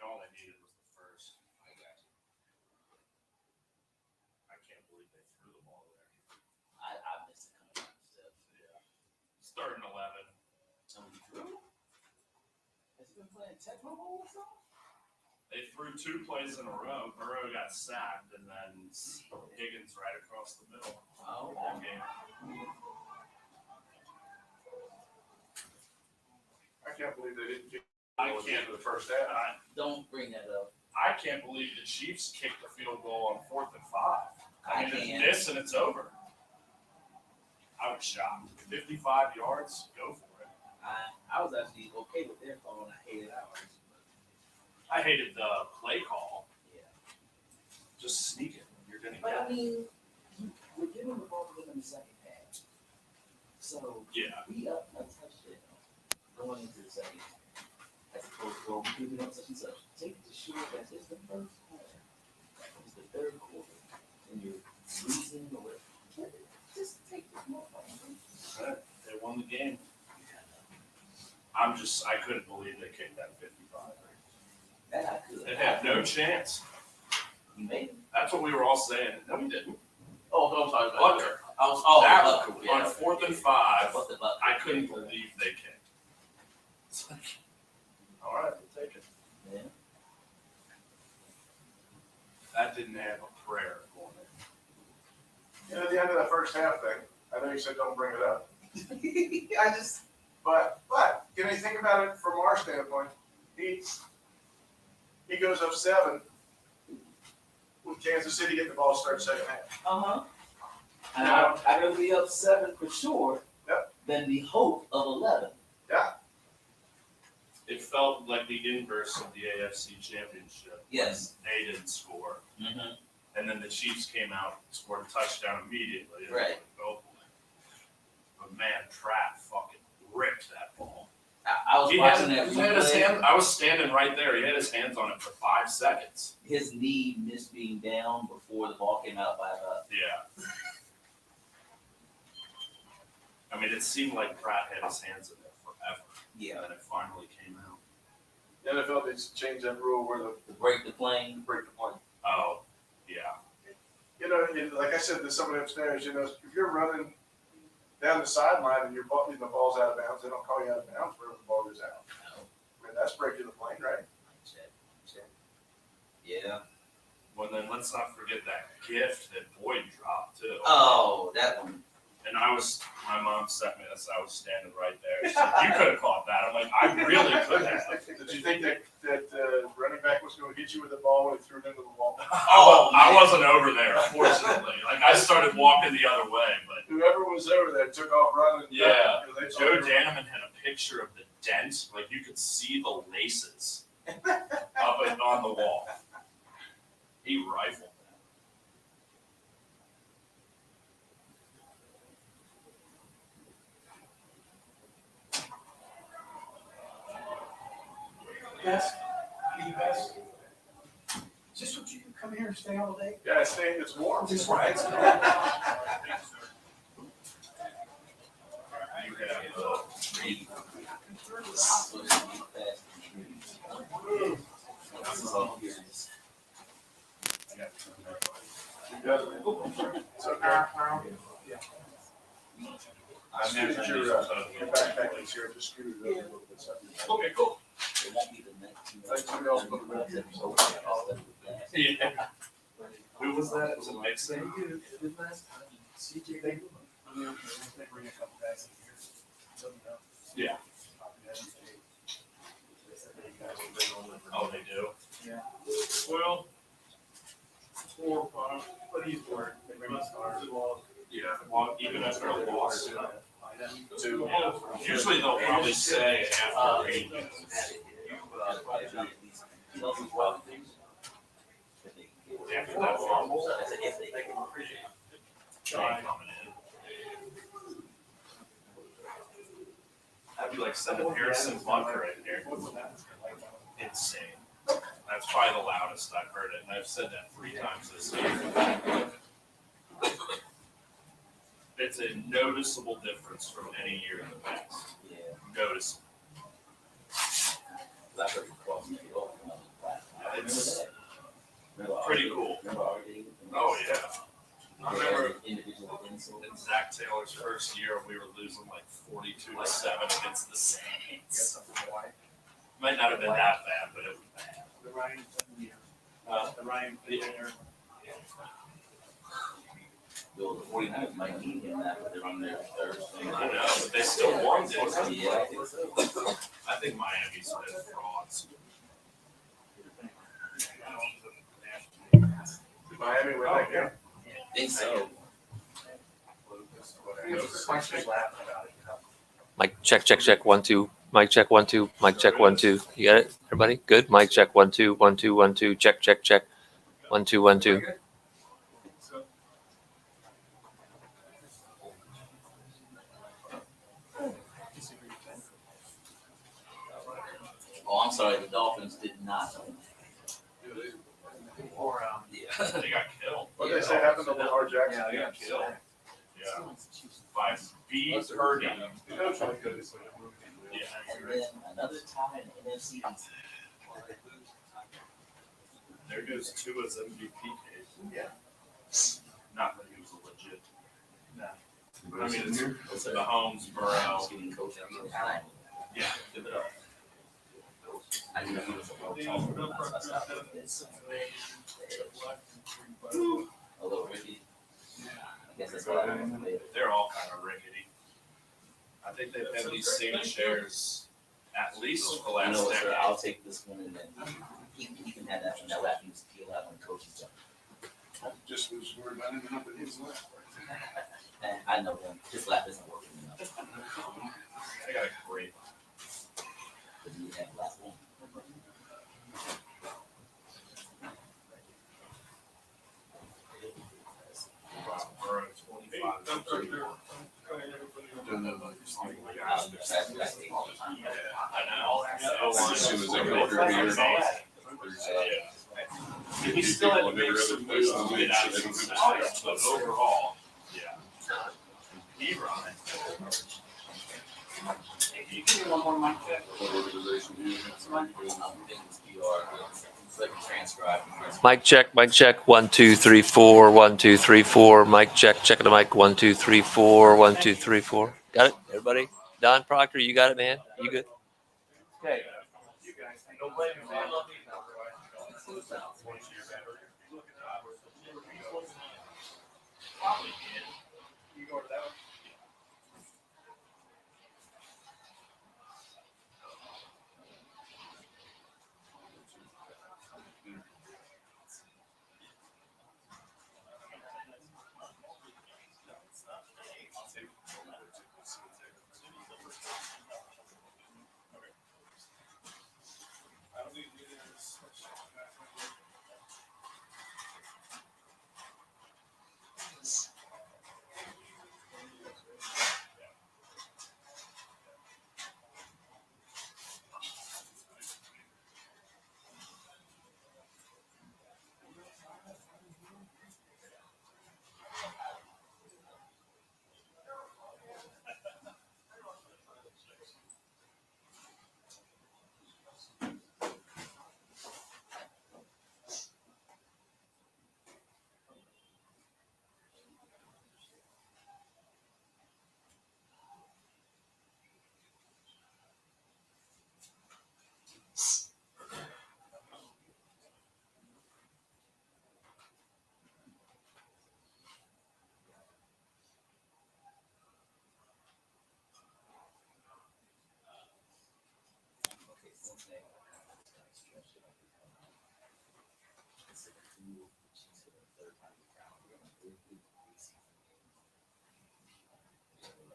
All they needed was the first. I got you. I can't believe they threw the ball there. I missed it coming down the steps. Yeah. Third and 11. Somebody threw? Has he been playing Tecmo Bowl or something? They threw 2 plays in a row. Burrow got sacked, and then Higgins right across the middle. Oh, Ball game. I can't believe they didn't kick I can't. the first half. don't bring that up. I can't believe the Chiefs kicked the field goal on 4th and 5. I mean, can't. it's this and it's over. I was shocked. 55 yards, go for it. I was actually okay with their call, and I hated ours. I hated the play call. Yeah. Just sneak it. You're going to But I get it. mean, we're giving the ball to them in the second half. So Yeah. we up a touchdown going into the second half. As opposed to, well, we do such and such. Take it to sure that it's the first quarter. It's the third quarter. And you're losing or whatever. Just take this motherfucker. They won the game. I couldn't believe they kicked that 55. That I could. They had no chance. You made it. That's what we were all saying. No, we didn't. Oh, I'm sorry. Butker. That That was on 4th and 5, What the I couldn't believe they kicked. It's like, all right, we'll take it. Yeah. That didn't have a prayer on it. At the end of that first half thing, I know you said don't bring it up, I just. but can you think about it from our standpoint? He goes up 7 with Kansas City getting the ball to start second half. And I'd rather be up 7 for sure. Yep. Than the hope of 11. Yeah. It felt like the inverse of the AFC Championship. Yes. They didn't score. Mm-hmm. And then the Chiefs came out and scored a touchdown immediately. Right. But man, Pratt fucking ripped that ball. I was watching that he had his replay. hand, I was standing right there. He had his hands on it for 5 seconds. His knee missed being down before the ball came out by about. Yeah. I mean, it seemed like Pratt had his hands in there forever. Yeah. And it finally came out. The NFL needs to change that rule where To break the plane. break the plane. Oh, yeah. You know, like I said to somebody upstairs, you know, if you're running down the sideline and the ball's out of bounds, they don't call you out of bounds wherever the ball goes out. No. I mean, that's breaking the plane, right? Yeah. Well, then let's not forget that gift that Boyd dropped, too. Oh, that one. And my mom sent me this. I was standing right there. She said, you could have caught that. I'm like, I really could have. Did you think that running back was going to hit you with the ball when he threw it into the wall? I wasn't over there, fortunately. Like, I started walking the other way, but Whoever was over there took off running. yeah. Because Joe Danneman had a picture of the dent. Like, you could see the laces up on the wall. He rifled that. Yes, the best. Just what you can come here and stay all day. Yeah, it's warm. Just right. You have Read. Supposed to be fast and this is all here. I got It's okay. I mentioned Your these backpack is here, just scoot it up a little bit. So Okay, cool. It won't be the next two. Like somebody else put it in here, so- Yeah. Who was that? Was it Mixon? CJ, they bring a couple guys in here. So, you know. Yeah. Oh, they do? Yeah. Well, 4 or 5. But he's work. They bring us cars. yeah. Well, even after a loss. Two. Yeah. Usually they'll probably say after 8 after that fumble. try coming in. I'd be like sending Harrison Bunker in here. Insane. That's probably the loudest I've heard it, and I've said that 3 times this year. It's a noticeable difference from any year in the past. Yeah. Noticeable. That's what you call me. It's pretty cool. Remember our day? Oh, yeah. I remember Individual insults. in Zach Taylor's first year, we were losing like 42-7 against the Saints. Might not have been that bad, but it was bad. The Ryan, the Ryan there. Well, the 49ers might need him that, but they're on their third string. I know, but they still won, didn't they? Yeah, I think so. I think Miami's been frauds. Did Miami win that game? I think so. Mic check, check, check, 1, 2. Mic check, 1, 2. Mic check, 1, 2. You got it, everybody? Good. Mic check, 1, 2, 1, 2, 1, 2. Check, check, check. 1, 2, 1, 2. Oh, I'm sorry, the Dolphins did not. Or, Yeah. They got killed. What did they say happened to Lamar Jackson? They got killed. Yeah. By B. Purdy. He knows really good. Yeah. And then another tie in NFC East. There goes Tua's MVP case. Yeah. Not that he was a legit. No. I mean, it's Mahomes, Burrow. Getting coached. Yeah. Give it up. I knew he was a little taller than us. I stopped at this. A little Ricky. I guess that's what I remember. They're all kind of rickety. I think they've had these same chairs at least for the You last know what, sir, decade. I'll take this one and then he can have that one. That way I can just peel out when coaching stuff. Just was worried about him up in his lap. And I know him. His lap isn't working enough. They got a great. But he had the last one. Burrow, 25. I'm excited. I see all the time. I know. As soon as they go over here, Yeah. He still had to make some moves to get out of Cincinnati, but overall, yeah. He run it. Give me one more mic check. what organization do you I'm thinking it's PR. It's like a transcribe. Mic check, 1, 2, 3, 4. 1, 2, 3, 4. Mic check, check the mic. 1, 2, 3, 4. 1, 2, 3, 4. Got it, everybody? Don Proctor, you got it, man? You good? Okay. you guys, don't blame me, man. You go to that one.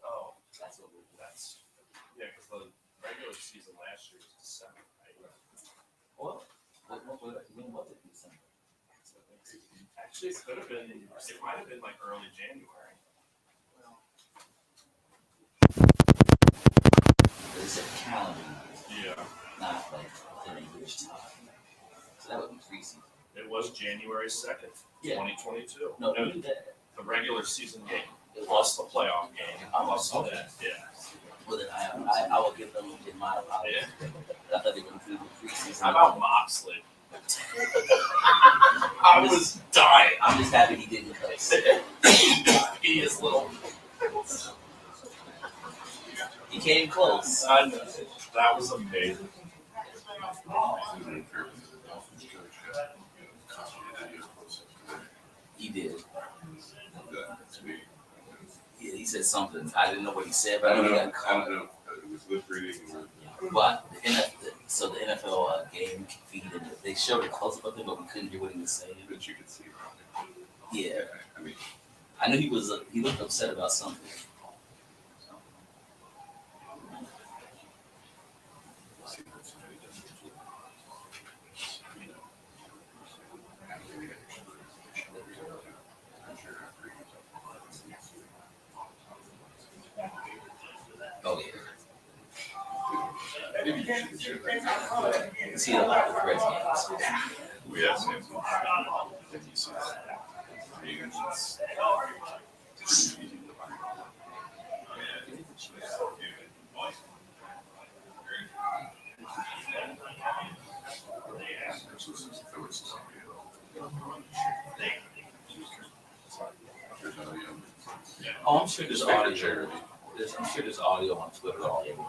Oh, that's, yeah, because the regular season last year was December, right? Well, what was it? December? Actually, it could have been, it might have been like early January. It's a calendar, Yeah. not like within a year's time. So that would be preseason. It was January 2nd, Yeah. 2022. No, we knew that. The regular season game, It plus was. the playoff game, plus Okay. that, yeah. Well, then I will give them in my apology. Yeah. I thought they would include the preseason. How about Moxley? I was dying. I'm just happy he didn't place. He is little. He came close. I know. That was amazing. He did. Yeah, he said something. I didn't know what he said, but I know he got I don't caught. know. It was lip reading or. But so the NFL game feed, they showed a close up of him, but we couldn't hear what he was saying. But you could see. Yeah, I mean, I knew he looked upset about something. Oh yeah. maybe you should share that. You see it a lot with Reds games. We have Sam's. And you see that. It's pretty easy to find. Oh, I'm sure there's audio. I'm sure there's audio on Twitter all over.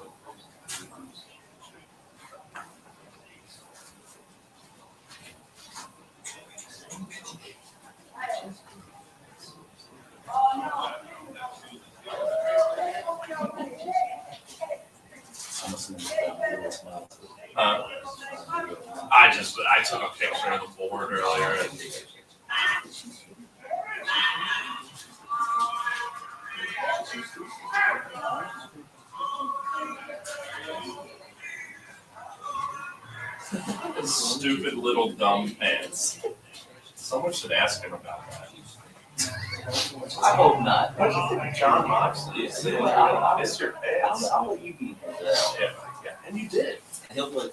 I'm assuming it's I took a picture of the board earlier. And stupid little dumb pants. Someone should ask him about that. I hope not. John Moxley is saying, I miss your pants. I'll let you be. Yeah, and you did. He'll play.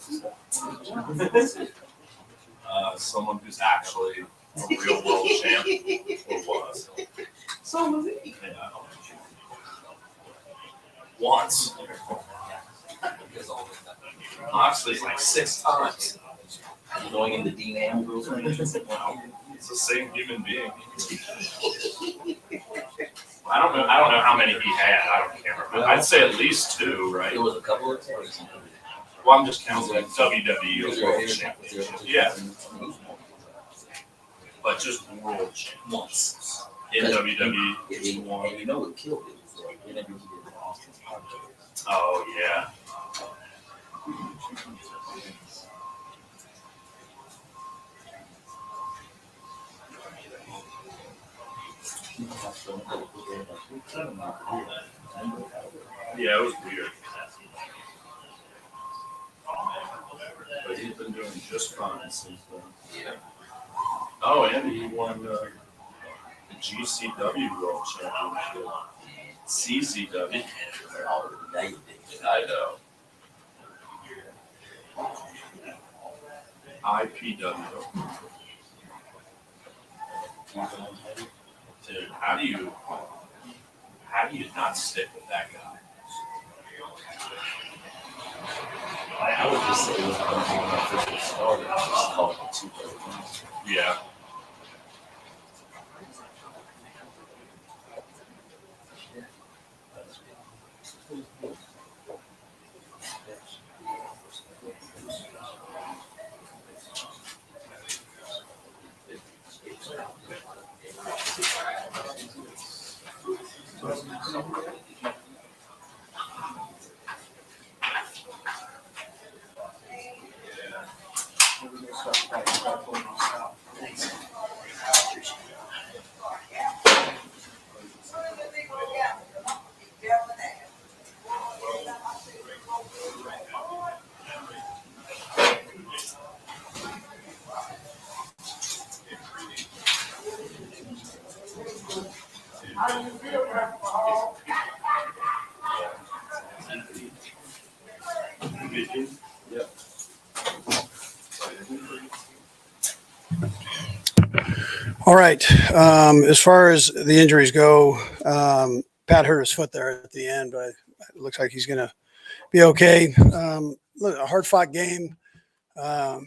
Someone who's actually a real world champ or was. So was he. Yeah. Once. Moxley's like 6 times. Going into Dean Ambrose. It's the same human being. I don't know how many he had. I don't care. I'd say at least 2, right? It was a couple of times. Well, I'm just counting WWE World Championship. Yeah, but just World Champ Once. in WWE. And you know what killed it? Was the interview he did with Austin Powers. Oh yeah. Yeah, it was weird. But he's been doing just fine since then. Yeah. Oh, and he won the GCW World Championship. CCW. I know. IPW. Dude, how do you not stick with that guy? I would just say it was when I first started, I just called it 2 games. Yeah. All right. As far as the injuries go, Pat hurt his foot there at the end, but it looks like he's going to be okay. Look, a hard fought game. The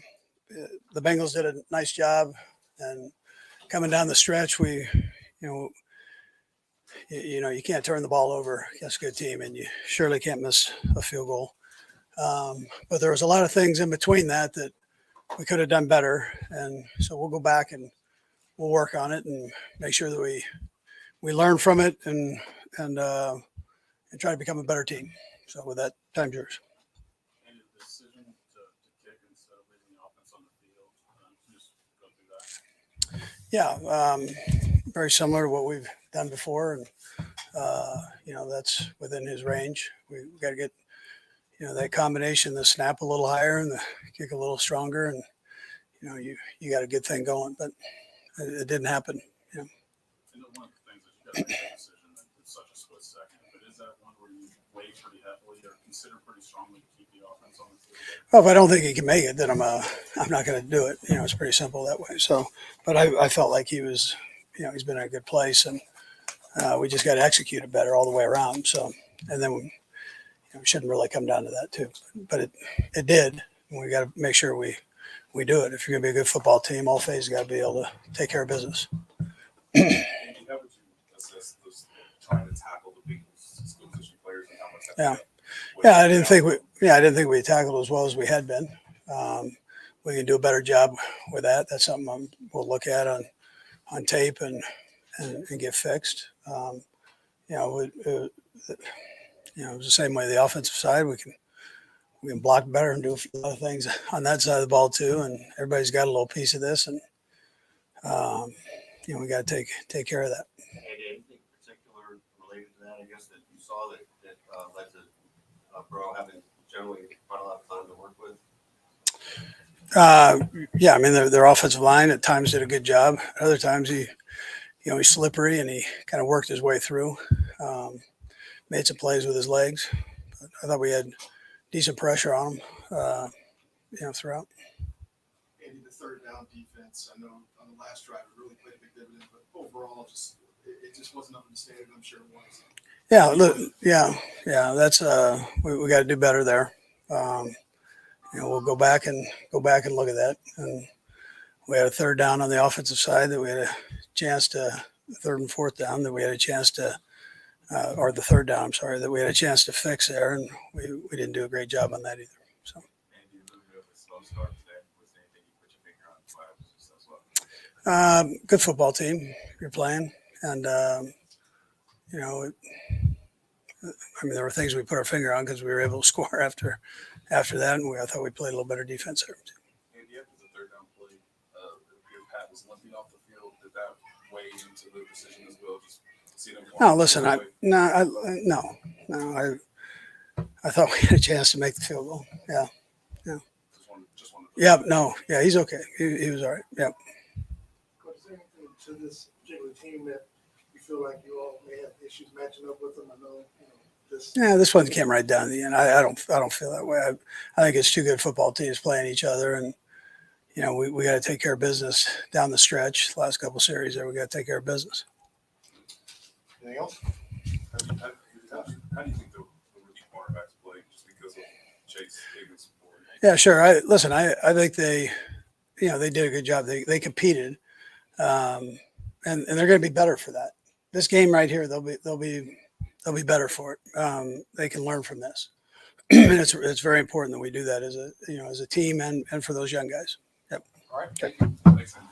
Bengals did a nice job, and coming down the stretch, you know, you can't turn the ball over against a good team, and you surely can't miss a field goal. But there was a lot of things in between that we could have done better, and so we'll go back and we'll work on it and make sure that we learn from it and try to become a better team. So with that, time's yours. And the decision to kick instead of leaving the offense on the field, just go through that. Yeah, very similar to what we've done before, and you know, that's within his range. We got to get, you know, that combination, the snap a little higher and the kick a little stronger, and you know, you got a good thing going, but it didn't happen. You know. I know one of the things that you got to make a decision that it's such a split second, but is that one where you weigh pretty heavily or consider pretty strongly to keep the offense on the field? Well, if I don't think he can make it, then I'm not going to do it. You know, it's pretty simple that way. So, but I felt like he was, you know, he's been in a good place, and we just got to execute it better all the way around. So, and then we shouldn't really come down to that too, but it did. We got to make sure we do it. If you're going to be a good football team, all phases got to be able to take care of business. And how would you assess those trying to tackle the Bengals skill position players and how much that Yeah, I didn't think we tackled as well as we had been. We can do a better job with that. That's something we'll look at on tape and get fixed. You know, it was the same way the offensive side. We can block better and do a few other things on that side of the ball too. And everybody's got a little piece of this, and you know, we got to take care of that. Anything particular related to that, I guess, that you saw that led to Burrow having generally quite a lot of time to work with? Yeah, I mean, their offensive line at times did a good job. At other times, he's slippery and he kind of worked his way through. Made some plays with his legs. But I thought we had decent pressure on him, throughout. Andy, the third down defense, I know on the last drive it really played a big dividend, but overall, it just wasn't up to the standard. I'm sure it was. Yeah, look, yeah. That's we got to do better there. We'll go back and look at that. And we had a third down on the offensive side that we had a chance to, third and fourth down that we had a chance to, or the third down, I'm sorry, that we had a chance to fix there, and we didn't do a great job on that either. So. Andy, a little bit of a slow start today. Was there anything you put your finger on? Why it was just so slow? Good football team you're playing, and there were things we put our finger on because we were able to score after that, and I thought we played a little better defense there. Andy, after the third down play, your Pat was limping off the field. Did that weigh into the decision as well? Just see them. No, listen, I thought we had a chance to make the field goal. Yeah. Just wanted Yeah, he's okay. He was all right. Yeah. But is there anything to this particular team that you feel like you all may have issues matching up with them? I know, this. Yeah, this one came right down to the end. I don't feel that way. I think it's two good football teams playing each other, and we got to take care of business down the stretch. The last couple series there, we got to take care of business. Anything else? How do you think the rookie cornerbacks play just because of Chase Higgins' support? Yeah, sure. I think they did a good job. They competed, and they're going to be better for that. This game right here, they'll be better for it. They can learn from this, and it's very important that we do that as a team and for those young guys. Yep. All right. Okay. Thanks, Andy.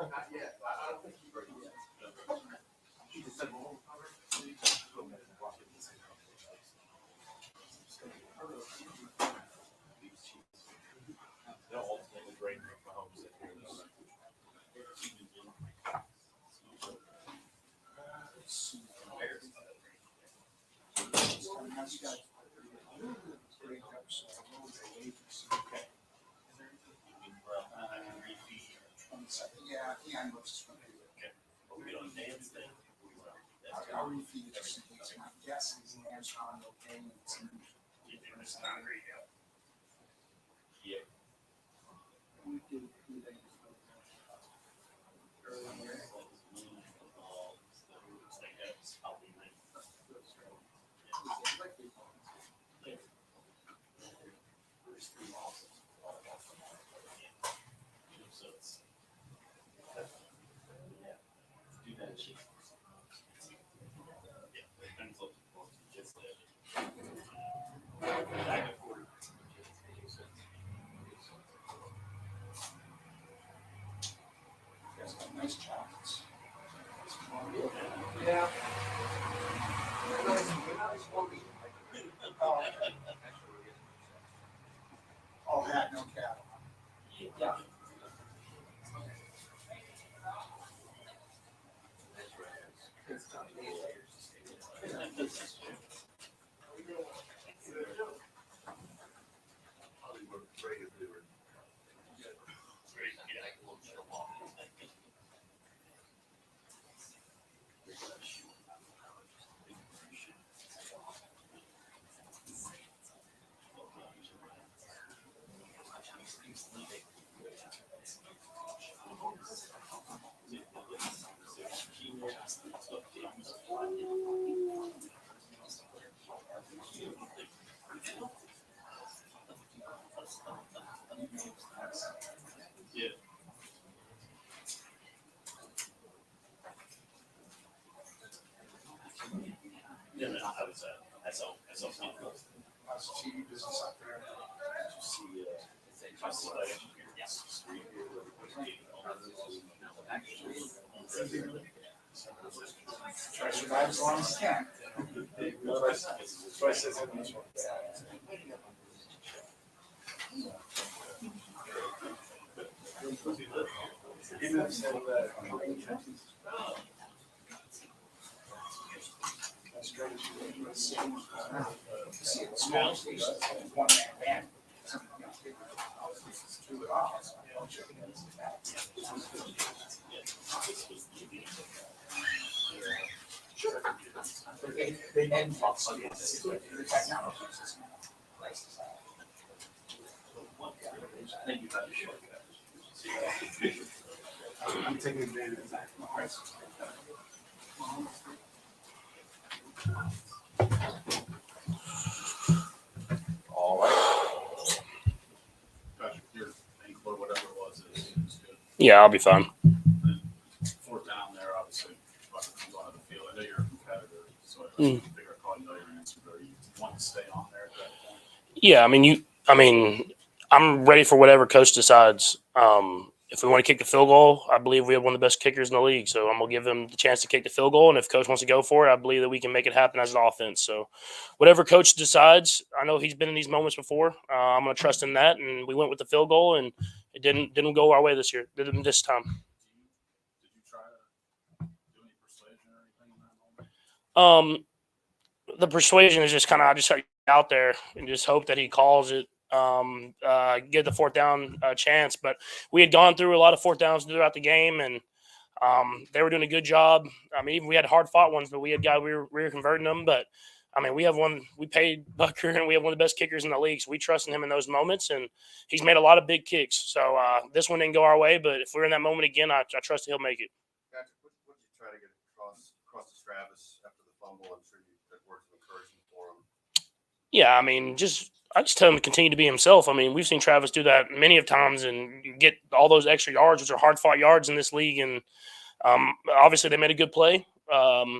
Not yet. I don't think he's ready yet. He just said, well, They'll ultimately drain Mahomes in here. I'll refeed it just in case. My guess is the answer on okay. Nice chocolates. Yeah. All hat, no cap. Yeah. Yeah, no, I was that's all. TV business out there. Try to survive as long as you can. Twice as much. Even said that. Small station, one man band. They hadn't talked about the technology. Thank you for the show. I'm taking advantage of that. All right. Patrick, your ankle or whatever it was, is good. Yeah, I'll be fine. And fourth down there, obviously, about to come onto the field. I know you're a competitor, so I figure I probably know your answer, but you want to stay on there at that point? Yeah, I'm ready for whatever coach decides. If we want to kick the field goal, I believe we have one of the best kickers in the league. So I'm going to give him the chance to kick the field goal. And if coach wants to go for it, I believe that we can make it happen as an offense. So whatever coach decides, I know he's been in these moments before. I'm going to trust in that. And we went with the field goal, and it didn't go our way this year, this time. Did you try to do any persuasion or anything in that moment? The persuasion is just kind of, I just out there and just hope that he calls it. Get the fourth down chance, but we had gone through a lot of fourth downs throughout the game, and they were doing a good job. I mean, even we had hard fought ones, but we were converting them. But I mean, we paid Bucker, and we have one of the best kickers in the league, so we trust in him in those moments, and he's made a lot of big kicks. So this one didn't go our way, but if we're in that moment again, I trust he'll make it. Patrick, what did you try to get across to Travis after the fumble? I'm sure you had words of encouragement for him. Yeah, I mean, I just tell him to continue to be himself. I mean, we've seen Travis do that many of times and get all those extra yards, which are hard-fought yards in this league. And obviously they made a good play.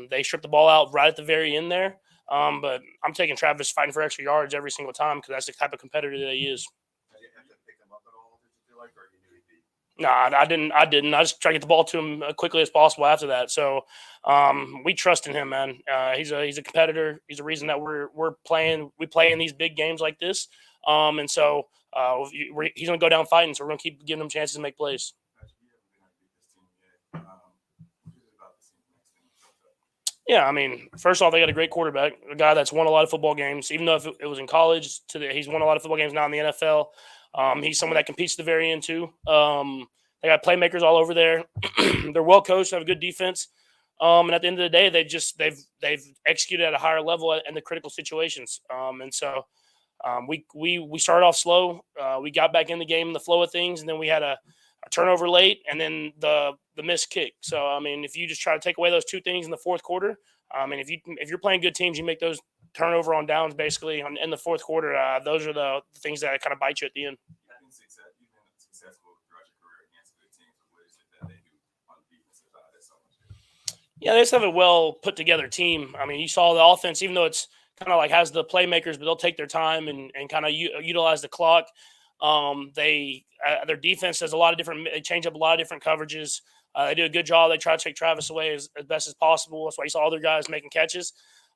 They stripped the ball out right at the very end there. But I'm taking Travis fighting for extra yards every single time because that's the type of competitor that he is. Did you have to pick him up at all, did you feel like, or you knew he'd be? No, I didn't. I just try to get the ball to him as quickly as possible after that. So we trust in him, man. He's a competitor. He's a reason that we're playing. We play in these big games like this. And so he's going to go down fighting. So we're going to keep giving him chances to make plays. Yeah, I mean, first off, they got a great quarterback, a guy that's won a lot of football games. Even though if it was in college, he's won a lot of football games now in the NFL. He's someone that competes to the very end too. They got playmakers all over there. They're well coached, have a good defense. And at the end of the day, they've executed at a higher level in the critical situations. And so We started off slow. We got back in the game, in the flow of things, and then we had a turnover late, and then the missed kick. So I mean, if you just try to take away those two things in the fourth quarter, and if you're playing good teams, you make those turnover on downs basically in the fourth quarter. Those are the things that kind of bite you at the end. You've been successful throughout your career against good teams. What is it that they do on the defensive side that's so much good? Yeah, they just have a well put together team. I mean, you saw the offense, even though it's kind of like has the playmakers, but they'll take their time and kind of utilize the clock. Their defense does a lot of different. They change up a lot of different coverages. They do a good job. They try to take Travis away as best as possible. That's why you saw other guys making catches.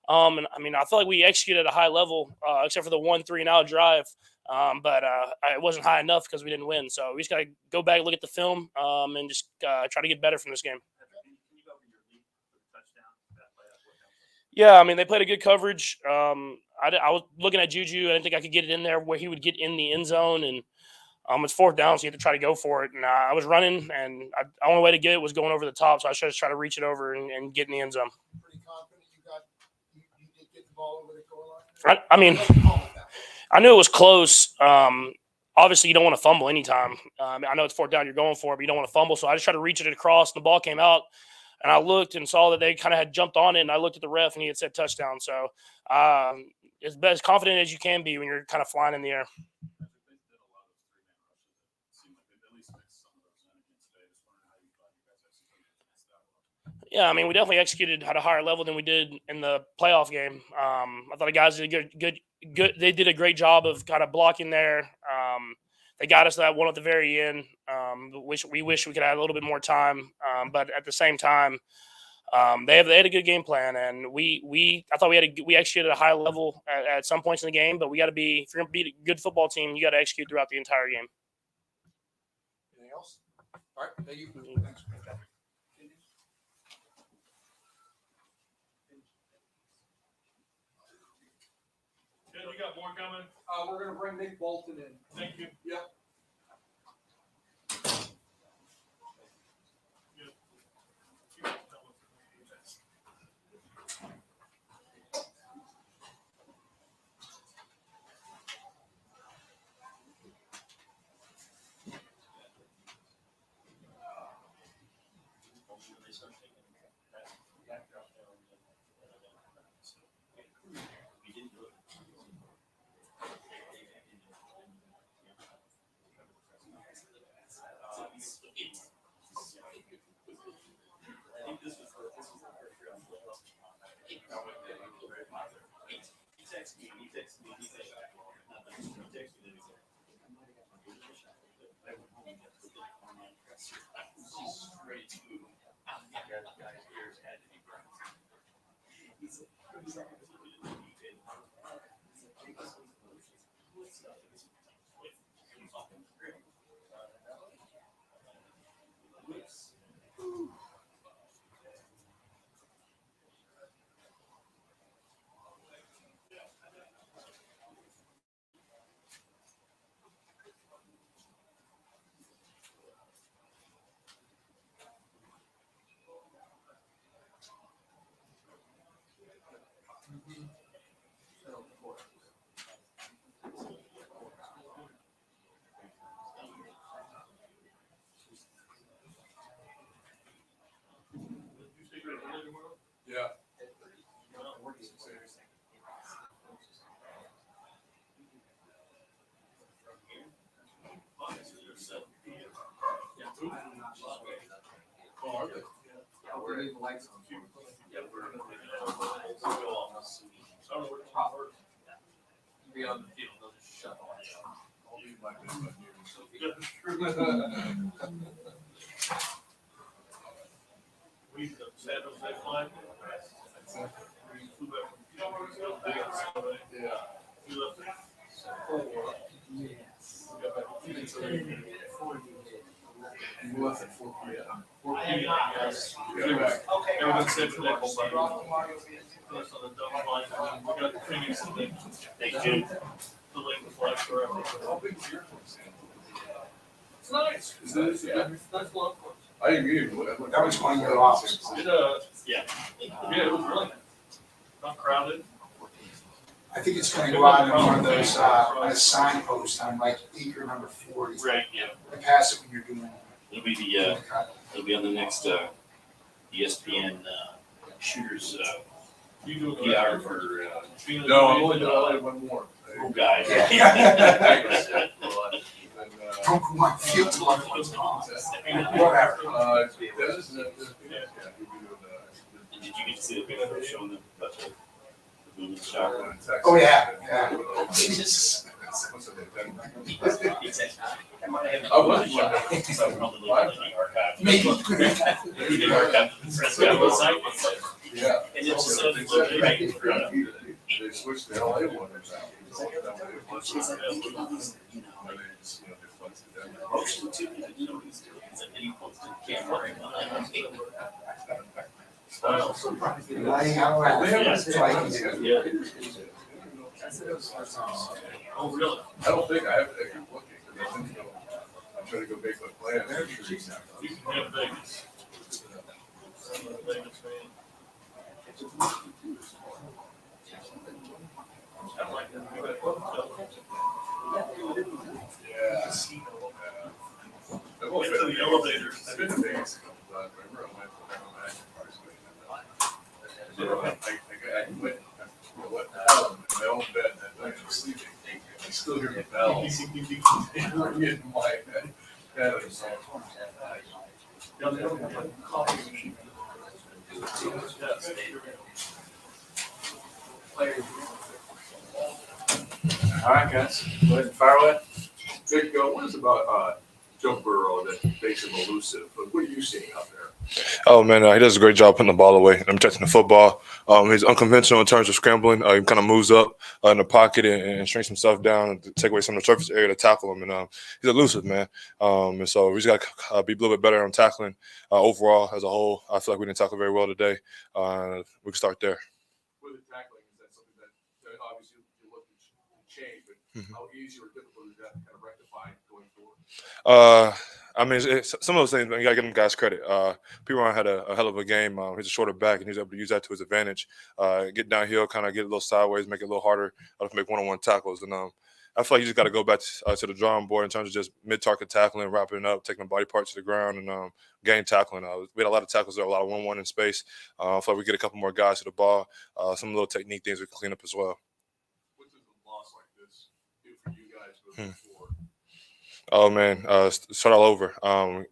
And I mean, I feel like we executed at a high level, except for the 1 3-and-out drive. But it wasn't high enough because we didn't win. So we just got to go back, look at the film, and just try to get better from this game. Yeah, I mean, they played a good coverage. I was looking at Juju. I didn't think I could get it in there where he would get in the end zone. And it's fourth down, so you have to try to go for it. And I was running, and the only way to get it was going over the top. So I should try to reach it over and get in the end zone. Pretty confident you did get the ball over the goal line? I mean, I knew it was close. Obviously, you don't want to fumble anytime. I know it's fourth down, you're going for it, but you don't want to fumble. So I just tried to reach it across, and the ball came out. And I looked and saw that they kind of had jumped on it, and I looked at the ref, and he had said touchdown. So as confident as you can be when you're kind of flying in the air. Yeah, I mean, we definitely executed at a higher level than we did in the playoff game. I thought the guys did good. They did a great job of kind of blocking there. They got us that one at the very end. We wish we could have a little bit more time, but at the same time, they had a good game plan, and I thought we executed at a high level at some points in the game. But we got to be, if you're going to beat a good football team, you got to execute throughout the entire game. Anything else? All right, thank you. Thanks. You got more coming? We're gonna bring Nick Bolton in. Thank you. Yep. Yeah. Oh, are they? Yeah, we're leaving lights on. Yeah, we're be on the field, they'll just shut the lights off. I'll leave my business We San Jose flying. You left at 4 p.m. 4 p.m. Yes. Everyone said for that whole place on the double line. We got the Phoenix and then they did the link flag forever. How big is your place? It's nice. Is that, yeah? That's long course. I didn't mean it. That was fun to go off. Yeah, it was really nice. Not crowded. I think it's gonna go out on one of those, on a signpost on like acre number 40. Right, yeah. And pass it when you're doing. It'll be it'll be on the next, ESPN, shooters, PR for, No, I'm only doing one more. guys. Don't go on field till everyone's gone. Whatever. Did you get to see the picture showing them about the moving shot? Oh, yeah, yeah. Jesus. I was. Maybe. Yeah. And it's just a right in front of you. They switched the LA one out. Most of the two, you know, he's doing, it's like he posted, can't worry about it. Lying out loud. Yeah. Oh, really? I don't think I have to keep looking, because I think, I'm trying to go make my plan. You can have Vegas. Vegas fan. I like that. Yeah. Went to the elevator. I've been to Vegas a couple times. I remember I went to I went, you know what, in my own bed that night, I was sleeping. I still hear the bells. In my head. All right, guys, go ahead and fire away. Vic, what is about Joe Burrow that makes him elusive? But what are you seeing out there? Oh man, he does a great job putting the ball away and protecting the football. He's unconventional in terms of scrambling. He kind of moves up in the pocket and shrinks himself down to take away some of the surface area to tackle him. And he's elusive, man. And so we just got to be a little bit better on tackling overall as a whole. I feel like we didn't tackle very well today. We can start there. With the tackling, is that something that obviously you're looking to change, but how easy or difficult is that to kind of rectify going forward? I mean, it's some of those things, you got to give them guys credit. Piron had a hell of a game. He's a shorter back, and he's able to use that to his advantage. Get downhill, kind of get a little sideways, make it a little harder to make one-on-one tackles. And I feel like you just got to go back to the drawing board in terms of just mid-target tackling, wrapping it up, taking the body parts to the ground, and game tackling. We had a lot of tackles there, a lot of 1-1 in space. I feel like we get a couple more guys to the ball. Some little technique things we can clean up as well. What does a loss like this do for you guys moving forward? Oh man, start all over.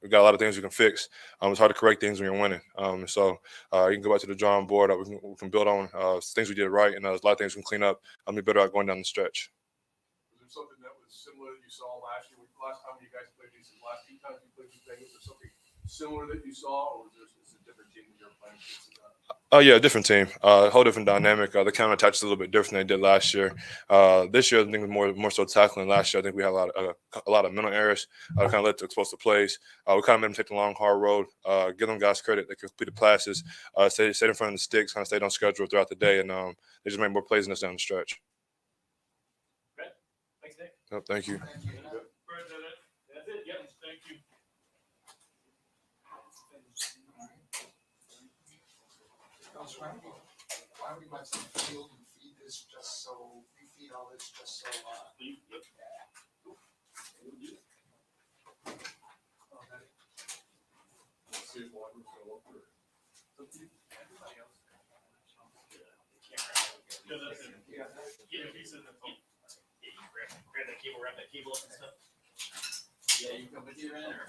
We got a lot of things we can fix. It's hard to correct things when you're winning. So you can go back to the drawing board. We can build on things we did right, and there's a lot of things we can clean up. I'll be better at going down the stretch. Was there something that was similar that you saw last year? Last time you guys played these, last 2 times you played these Bengals, was there something similar that you saw, or was this a different team that you're playing against? Oh yeah, different team, whole different dynamic. The counter attack is a little bit different than they did last year. This year, I think more so tackling. Last year, I think we had a lot of mental errors. Kind of led to explosive plays. We kind of made them take the long, hard road. Give them guys credit. They completed passes. Stayed in front of the sticks. Kind of stayed on schedule throughout the day, and they just made more plays than us down the stretch. Okay. Thanks, Nick. Yep, thank you. That's it. Yep. Thank you. Why would we let some field and feed this just so, we feed all this just so, See if one was going to look through. Everybody else. Yeah, he said that. Yeah, you grab that cable, wrap that cable up and stuff. Yeah, you come with your end or?